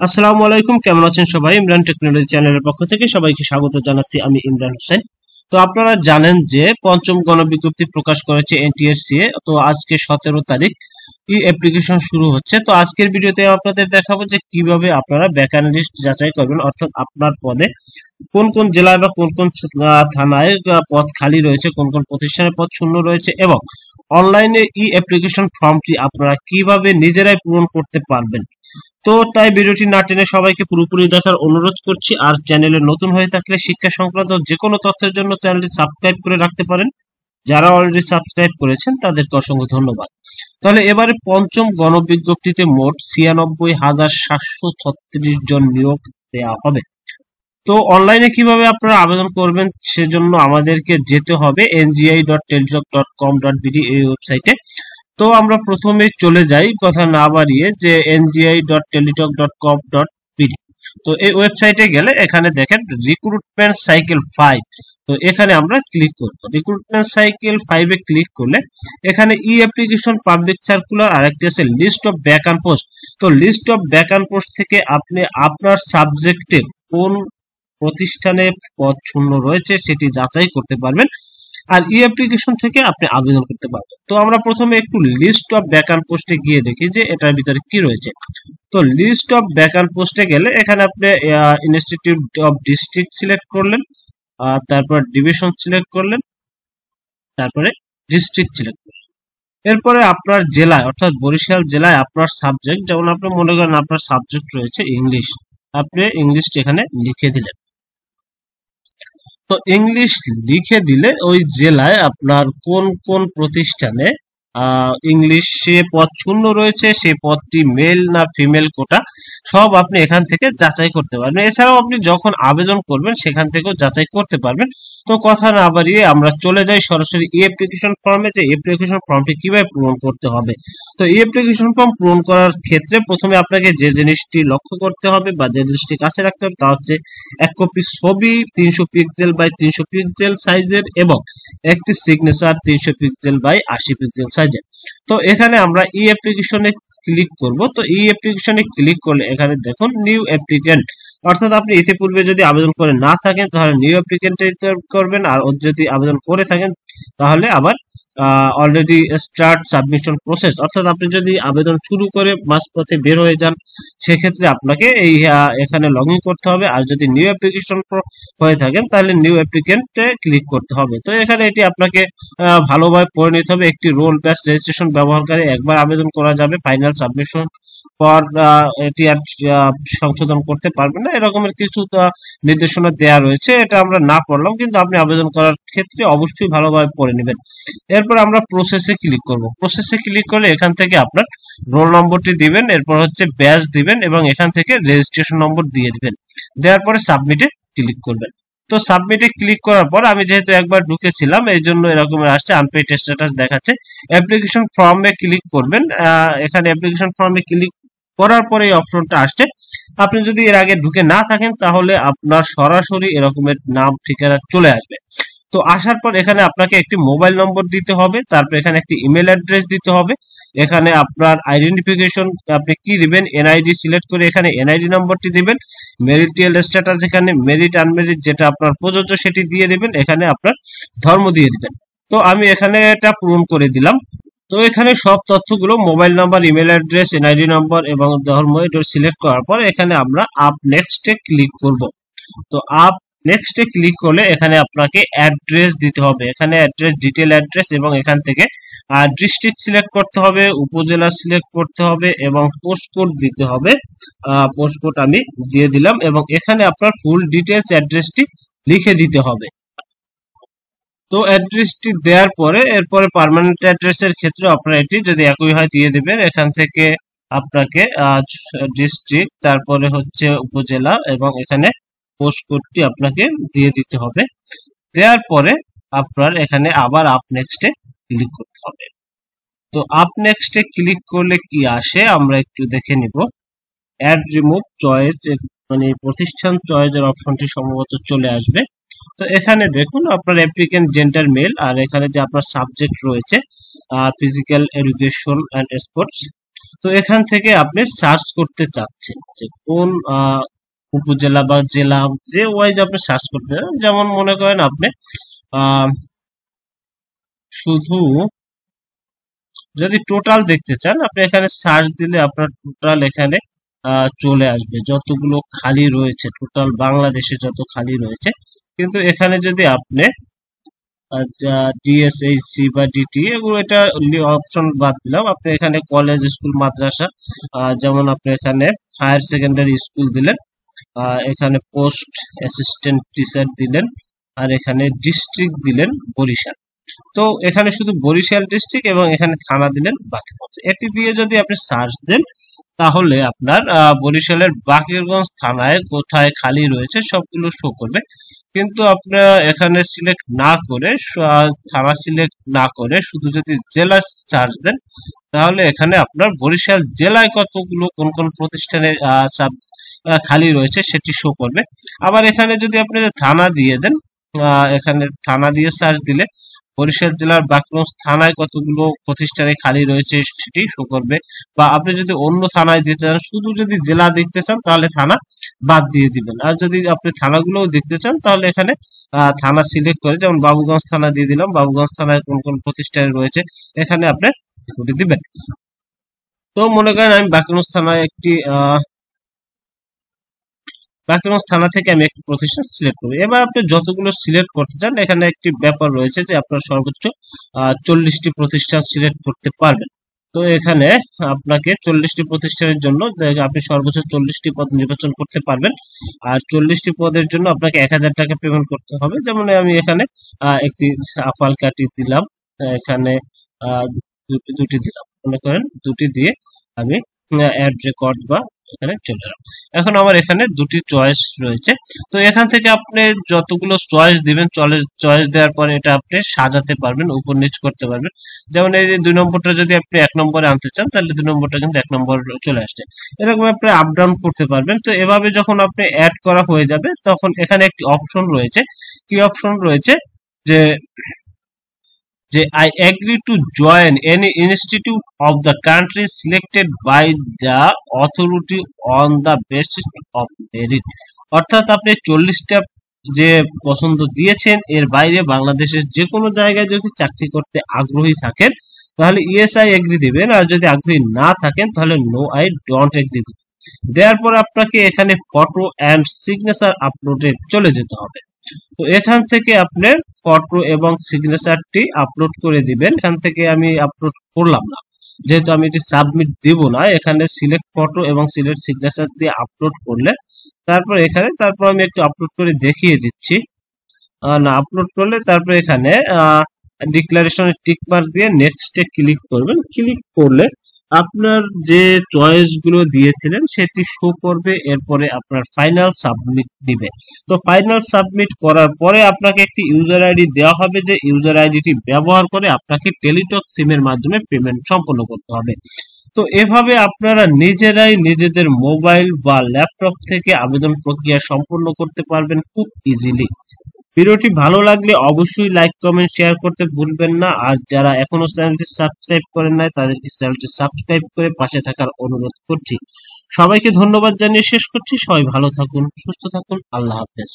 আসসালামু আলাইকুম, কেমন আছেন সবাই? ইমরান টেকনোলজি চ্যানেলের পক্ষ থেকে সবাইকে স্বাগত জানাচ্ছি। আমি ইমরান হোসেন। তো আপনারা জানেন যে পঞ্চম গণবিজ্ঞপ্তি প্রকাশ করেছে এনটিএসসিএ। তো আজকে 17 তারিখ ই অ্যাপ্লিকেশন শুরু হচ্ছে। তো আজকের ভিডিওতে আপনাদের দেখাবো যে কিভাবে আপনারা ভ্যাকান্সি যাচাই করবেন, অর্থাৎ আপনার পদে কোন কোন জেলায় বা কোন কোন থানায় পদ খালি রয়েছে, কোন কোন প্রতিষ্ঠানে পদ শূন্য রয়েছে, এবং অনলাইনে ই অ্যাপ্লিকেশন ফর্মটি আপনারা কিভাবে নিজেরাই পূরণ করতে পারবেন। তো তাই ভিডিওটি না টেনে সবাইকে পুরোপুরি দেখার অনুরোধ করছি। আর চ্যানেলে নতুন হয়ে থাকলে শিক্ষা সংক্রান্ত যে কোনো তথ্যের জন্য চ্যানেলটি সাবস্ক্রাইব করে রাখতে পারেন। যারা অলরেডি সাবস্ক্রাইব করেছেন তাদেরকে অসংখ্য ধন্যবাদ। তাহলে এবারে পঞ্চম গণবিজ্ঞপ্তিতে মোট 96,736 জন নিয়োগ দেওয়া হবে। তো অনলাইনে কিভাবে আপনারা আবেদন করবেন সেজন্য আমাদেরকে যেতে হবে ngi.teletalk.com.bd এই ওয়েবসাইটে। তো আমরা প্রথমে চলে যাই কথা না বাড়িয়ে যে ngi.teletalk.com.bd। তো এই ওয়েবসাইটে গেলে এখানে দেখেন রিক্রুটমেন্ট সাইকেল 5। তো এখানে আমরা ক্লিক করব। রিক্রুটমেন্ট সাইকেল 5 এ ক্লিক করলে এখানে ই অ্যাপ্লিকেশন পাবলিক সার্কুলার আর একটি আছে লিস্ট অফ ভ্যাকান্ট পোস্ট। তো লিস্ট অফ ভ্যাকান্ট পোস্ট থেকে আপনি আপনার সাবজেক্টে কোন প্রতিষ্ঠানে পদ শূন্য রয়েছে সেটি যাচাই করতে পারবেন। আর ই অ্যাপ্লিকেশন থেকে আপনি আবেদন করতে পারবেন। তো আমরা প্রথমে একটু লিস্ট অফ ভ্যাকান্ট পোস্টে গিয়ে দেখি যে এটার ভিতরে কি রয়েছে। তো লিস্ট অফ ভ্যাকান্ট পোস্টে গেলে এখানে আপনি ইনস্টিটিউট অফ ডিস্ট্রিক্ট সিলেক্ট করলেন, তারপর ডিভিশন সিলেক্ট করলেন, তারপরে ডিস্ট্রিক্ট সিলেক্ট করলেন। এরপরে আপনার জেলায় অর্থাৎ বরিশাল জেলায় আপনার সাবজেক্ট, যেমন আপনি মনে করেন আপনার সাবজেক্ট রয়েছে ইংলিশ, আপনি ইংলিশটা এখানে লিখে দিলেন। তো ইংলিশ লিখে দিলে ওই জেলায় আপনার কোন কোন প্রতিষ্ঠানে ইংলিশে পদ শূন্য রয়েছে, সেই পদটি মেল না ফিমেল কোটা সব আপনি এখান থেকে যাচাই করতে পারবেন। এছাড়াও আপনি যখন আবেদন করবেন সেখান থেকেও যাচাই করতে পারবেন। তো কথা না বাড়িয়ে আমরা চলে যাই সরাসরি ই অ্যাপ্লিকেশন ফর্মে, যে অ্যাপ্লিকেশন ফর্মটি কিভাবে পূরণ করতে হবে। তো এই অ্যাপ্লিকেশন ফর্ম পূরণ করার ক্ষেত্রে প্রথমে আপনাকে যে জিনিসটি লক্ষ্য করতে হবে বা যে জিনিসটি কাছে রাখতে হবে তা হচ্ছে এক কপি ছবি 300 পিক্সেল বাই 300 পিক্সেল সাইজের এবং একটি সিগনেচার 300 পিক্সেল বাই 80 পিক্সেল সাইজের। তো এখানে আমরা ই অ্যাপ্লিকেশনে ক্লিক করব। তো ই অ্যাপ্লিকেশনে ক্লিক করলে এখানে দেখুন নিউ অ্যাপ্লিকেন্ট, অর্থাৎ আপনি ইতিপূর্বে যদি আবেদন করে না থাকেন তাহলে নিউ অ্যাপ্লিকেন্টে করবেন, আর যদি আবেদন করে থাকেন তাহলে আবার অলরেডি স্টার্ট সাবমিশন প্রসেস, অর্থাৎ আপনি যদি আবেদন শুরু করে মাঝপথে বের হয়ে যান সেক্ষেত্রে আপনাকে এই এখানে লগ ইন করতে হবে। আর যদি নিউ অ্যাপ্লিকেশন হয়ে থাকেন তাহলে নিউ অ্যাপ্লিকেন্টে ক্লিক করতে হবে। তো এখানে এটি আপনাকে ভালোভাবে পড়ে নিতে হবে। একটি রোল ব্যাচ রেজিস্ট্রেশন ব্যবহারকারী একবার আবেদন করা যাবে, ফাইনাল সাবমিশন পর এটি আর সংশোধন করতে পারবেন না, এরকমের কিছু নির্দেশনা দেওয়া রয়েছে। এটা আমরা না পড়লাম, কিন্তু আপনি আবেদন করার ক্ষেত্রে অবশ্যই ভালোভাবে পড়ে নেবেন। এরপর আমরা প্রসেসে ক্লিক করব। প্রসেসে ক্লিক করলে এখান থেকে আপনার রোল নম্বরটি দিবেন, এরপর হচ্ছে ব্যাচ দিবেন এবং এখান থেকে রেজিস্ট্রেশন নম্বর দিয়ে দিবেন। দেওয়ার পরে সাবমিটে ক্লিক করবেন। তো সাবমিটে ক্লিক করার পর আমি যেহেতু একবার ঢুকেছিলাম এই জন্য এরকম আসছে আনপেইড স্ট্যাটাস দেখাচ্ছে। অ্যাপ্লিকেশন ফর্মে ক্লিক করবেন। এখানে অ্যাপ্লিকেশন ফর্মে ক্লিক করার পরে এই অপশনটা আসছে। আপনি যদি এর আগে ঢুকে না থাকেন তাহলে আপনার সরাসরি এরকমের নাম ঠিকানা চলে আসবে। তো আসার পর এখানে আপনাকে একটি মোবাইল নম্বর দিতে হবে, তারপর এখানে একটি ইমেল অ্যাড্রেস দিতে হবে। এখানে আপনার আইডেন্টিফিকেশন আপনি কি দিবেন, এনআইডি সিলেক্ট করে এখানে এনআইডি নম্বরটি দিবেন। মেরিটাল স্ট্যাটাস এখানে মেরিট আনমেরিট যেটা আপনার প্রযোজ্য সেটি দিয়ে দিবেন। এখানে আপনার ধর্ম দিয়ে দিবেন। তো আমি এখানে এটা পূরণ করে দিলাম। তো এখানে সব তথ্যগুলো mobile number, email address, NID নম্বর এবং ধর্ম এটা সিলেক্ট করার পর এখানে আমরা আপ নেক্সটে ক্লিক করব। তো আপ নেক্সটে ক্লিক করলে এখানে আপনাকে অ্যাড্রেস দিতে হবে। এখানে অ্যাড্রেস, ডিটেল অ্যাড্রেস এবং এখান থেকে ডিস্ট্রিক্ট সিলেক্ট করতে হবে, উপজেলা সিলেক্ট করতে হবে এবং পোস্টকোড দিতে হবে। পোস্টকোড আমি দিয়ে দিলাম এবং এখানে আপনার ফুল ডিটেলস অ্যাড্রেসটি লিখে দিতে হবে। তো অ্যাড্রেসটি দেওয়ার পরে এরপরে পার্মানেন্ট অ্যাড্রেসের ক্ষেত্রে আপনারা এটি যদি একই হয় দিয়ে দেবেন। এখান থেকে আপনাকে ডিস্ট্রিক্ট, তারপরে হচ্ছে উপজেলা এবং এখানে পোস্টকোডটি আপনাকে দিয়ে দিতে হবে। দেওয়ার পরে আপনার এখানে আবার আপ নেক্সটে ক্লিক করতে হবে। তো আপ নেক্সটে ক্লিক করলে কি আসে আমরা একটু দেখে নিব। অ্যাড রিমুভ চয়েস, মানে প্রতিষ্ঠান চয়েসের অপশনটি সম্ভবত চলে আসবে। তো এখানে দেখুন আপনার অ্যাপ্লিকেন্ট জেন্ডার মেল, আর এখানে যে আপনার সাবজেক্ট রয়েছে ফিজিক্যাল এডুকেশন অ্যান্ড স্পোর্টস। তো এখান থেকে আপনি সার্চ করতে চাচ্ছেন যে কোন উপজেলা বা জেলা, যে ওয়াইজ আপনি সার্চ করতে চান। যেমন মনে করেন আপনি শুধু যদি টোটাল দেখতে চান, আপনি এখানে সার্চ দিলে আপনার টোটাল এখানে চলে আসবে যতগুলো খালি রয়েছে, টোটাল বাংলাদেশে যত খালি রয়েছে। কিন্তু এখানে যদি আপনি ডিএসএইচসি বা ডিটি এগুলো, এটা অপশন বাদ দিলাম, আপনি এখানে কলেজ, স্কুল, মাদ্রাসা, যেমন আপনি এখানে হায়ার সেকেন্ডারি স্কুল দিলেন, এখানে পোস্ট অ্যাসিস্ট্যান্ট টিচার দিলেন, আর এখানে ডিস্ট্রিক্ট দিলেন বরিশাল। তো এখানে শুধু বরিশাল ডিস্ট্রিক্ট এবং এখানে থানা দিলেন বাকেরগঞ্জ। এটি দিয়ে যদি আপনি সার্চ দেন তাহলে আপনার বরিশালের বাকেরগঞ্জ থানায় কোথায় খালি রয়েছে সবগুলো শো করবে। কিন্তু আপনার এখানে সিলেক্ট না করে, থানা সিলেক্ট না করে শুধু যদি জেলা সার্চ দেন তাহলে এখানে আপনার বরিশাল জেলায় কতগুলো কোন কোন প্রতিষ্ঠানে খালি রয়েছে সেটি শো করবে। আবার এখানে যদি আপনি থানা দিয়ে দেন, এখানে থানা দিয়ে সার্চ দিলে বরিশাল জেলার বাকরগঞ্জ থানায় কতগুলো প্রতিষ্ঠানে খালি রয়েছে সেটি শো করবে। বা আপনি যদি অন্য থানায় দিতে চান, শুধু যদি জেলা দেখতে চান তাহলে থানা বাদ দিয়ে দিবেন। আর যদি আপনি থানাগুলোও দেখতে চান তাহলে এখানে থানা সিলেক্ট করে, যেমন বাবুগঞ্জ থানা দিয়ে দিলাম, বাবুগঞ্জ থানায় কোন কোন প্রতিষ্ঠানে রয়েছে এখানে আপনি করে দিবেন। তো মনে করেন আমি বাকরগঞ্জ থানায় বাকরগঞ্জ থানা থেকে আমি একটি প্রতিষ্ঠান সিলেক্ট করব। এবার আপনি যতগুলো সিলেক্ট করতে চান, এখানে একটি ব্যাপার রয়েছে যে আপনার সর্বোচ্চ 40টি প্রতিষ্ঠান সিলেক্ট করতে পারবেন। তো এখানে আপনাকে 40টি প্রতিষ্ঠানের জন্য আপনি সর্বোচ্চ 40টি পদ নির্বাচন করতে পারবেন। আর 40টি পদের জন্য আপনাকে 1000 টাকা পেমেন্ট করতে হবে। যেমন আমি এখানে একটি আফাল কাটি দিলাম, এখানে দুটি দিলাম, মনে করেন দুটি দিয়ে আমি অ্যাড রেকর্ড বা এখানে চলে এলাম। এখন আমার এখানে দুটি চয়েস রয়েছে। তো এখান থেকে আপনি যতগুলো চয়েস দিবেন, চয়েস দেওয়ার পরে এটা আপনি সাজাতে পারবেন, উপর নিচ করতে পারবেন। যেমন এই 2 নম্বরটা যদি আপনি 1 নম্বরে আনতে চান তাহলে 2 নম্বরটা কিন্তু 1 নম্বর চলে আসছে। এরকম আপনি আপ ডাউন করতে পারবেন। তো এভাবে যখন আপনি অ্যাড করা হয়ে যাবে তখন এখানে একটি অপশন রয়েছে। কি অপশন রয়েছে? যে I agree to join any institute of the country selected by the authority on the basis of merit। অর্থাৎ আপনি 40টা যে পছন্দ দিয়েছেন এর বাইরে বাংলাদেশের যে কোনো জায়গায় যদি চাকরি করতে আগ্রহী থাকেন তাহলে ইয়েস আই এগ্রি দিবেন, আর যদি আগ্রহী না থাকেন তাহলে নো আই ডোন্ট এগ্রি দিবেন। দেওয়ার পর আপনাকে এখানে ফটো অ্যান্ড সিগনেচার আপলোডে চলে যেতে হবে। তো এখান থেকে আপনার ফটো এবং সিগনেচারটি আপলোড করে দিবেন। এখান থেকে আমি আপলোড করলাম না, যেহেতু আমি এটি সাবমিট দিব না। এখানে সিলেক্ট ফটো এবং সিলেক্ট সিগনেচার দিয়ে আপলোড করলে তারপর আমি একটু আপলোড করে দেখিয়ে দিচ্ছি। না, আপলোড করলে তারপর এখানে ডিক্লারেশনে টিক মার্ক দিয়ে নেক্সটে ক্লিক করবেন। ক্লিক করলে আপনার যে চয়েস গুলো দিয়েছিলেন সেটি শো করবে। এরপরে আপনার ফাইনাল সাবমিট দিবে। তো ফাইনাল সাবমিট করার পরে আপনাকে একটি ইউজার আইডি দেওয়া হবে, যে ইউজার আইডিটি ব্যবহার করে আপনাকে টেলিটক সিমের মাধ্যমে পেমেন্ট সম্পন্ন করতে হবে। তো এভাবে আপনারা নিজেরাই নিজেদের মোবাইল বা ল্যাপটপ থেকে আবেদন প্রক্রিয়া সম্পন্ন করতে পারবেন খুব ইজিলি। ভিডিওটি ভালো লাগলে অবশ্যই লাইক, কমেন্ট, শেয়ার করতে ভুলবেন না। আর যারা এখনো চ্যানেলটি সাবস্ক্রাইব করেন নাই তাদেরকে চ্যানেলটি সাবস্ক্রাইব করে পাশে থাকার অনুরোধ করছি। সবাইকে ধন্যবাদ জানিয়ে শেষ করছি। সবাই ভালো থাকুন, সুস্থ থাকুন। আল্লাহ হাফেজ।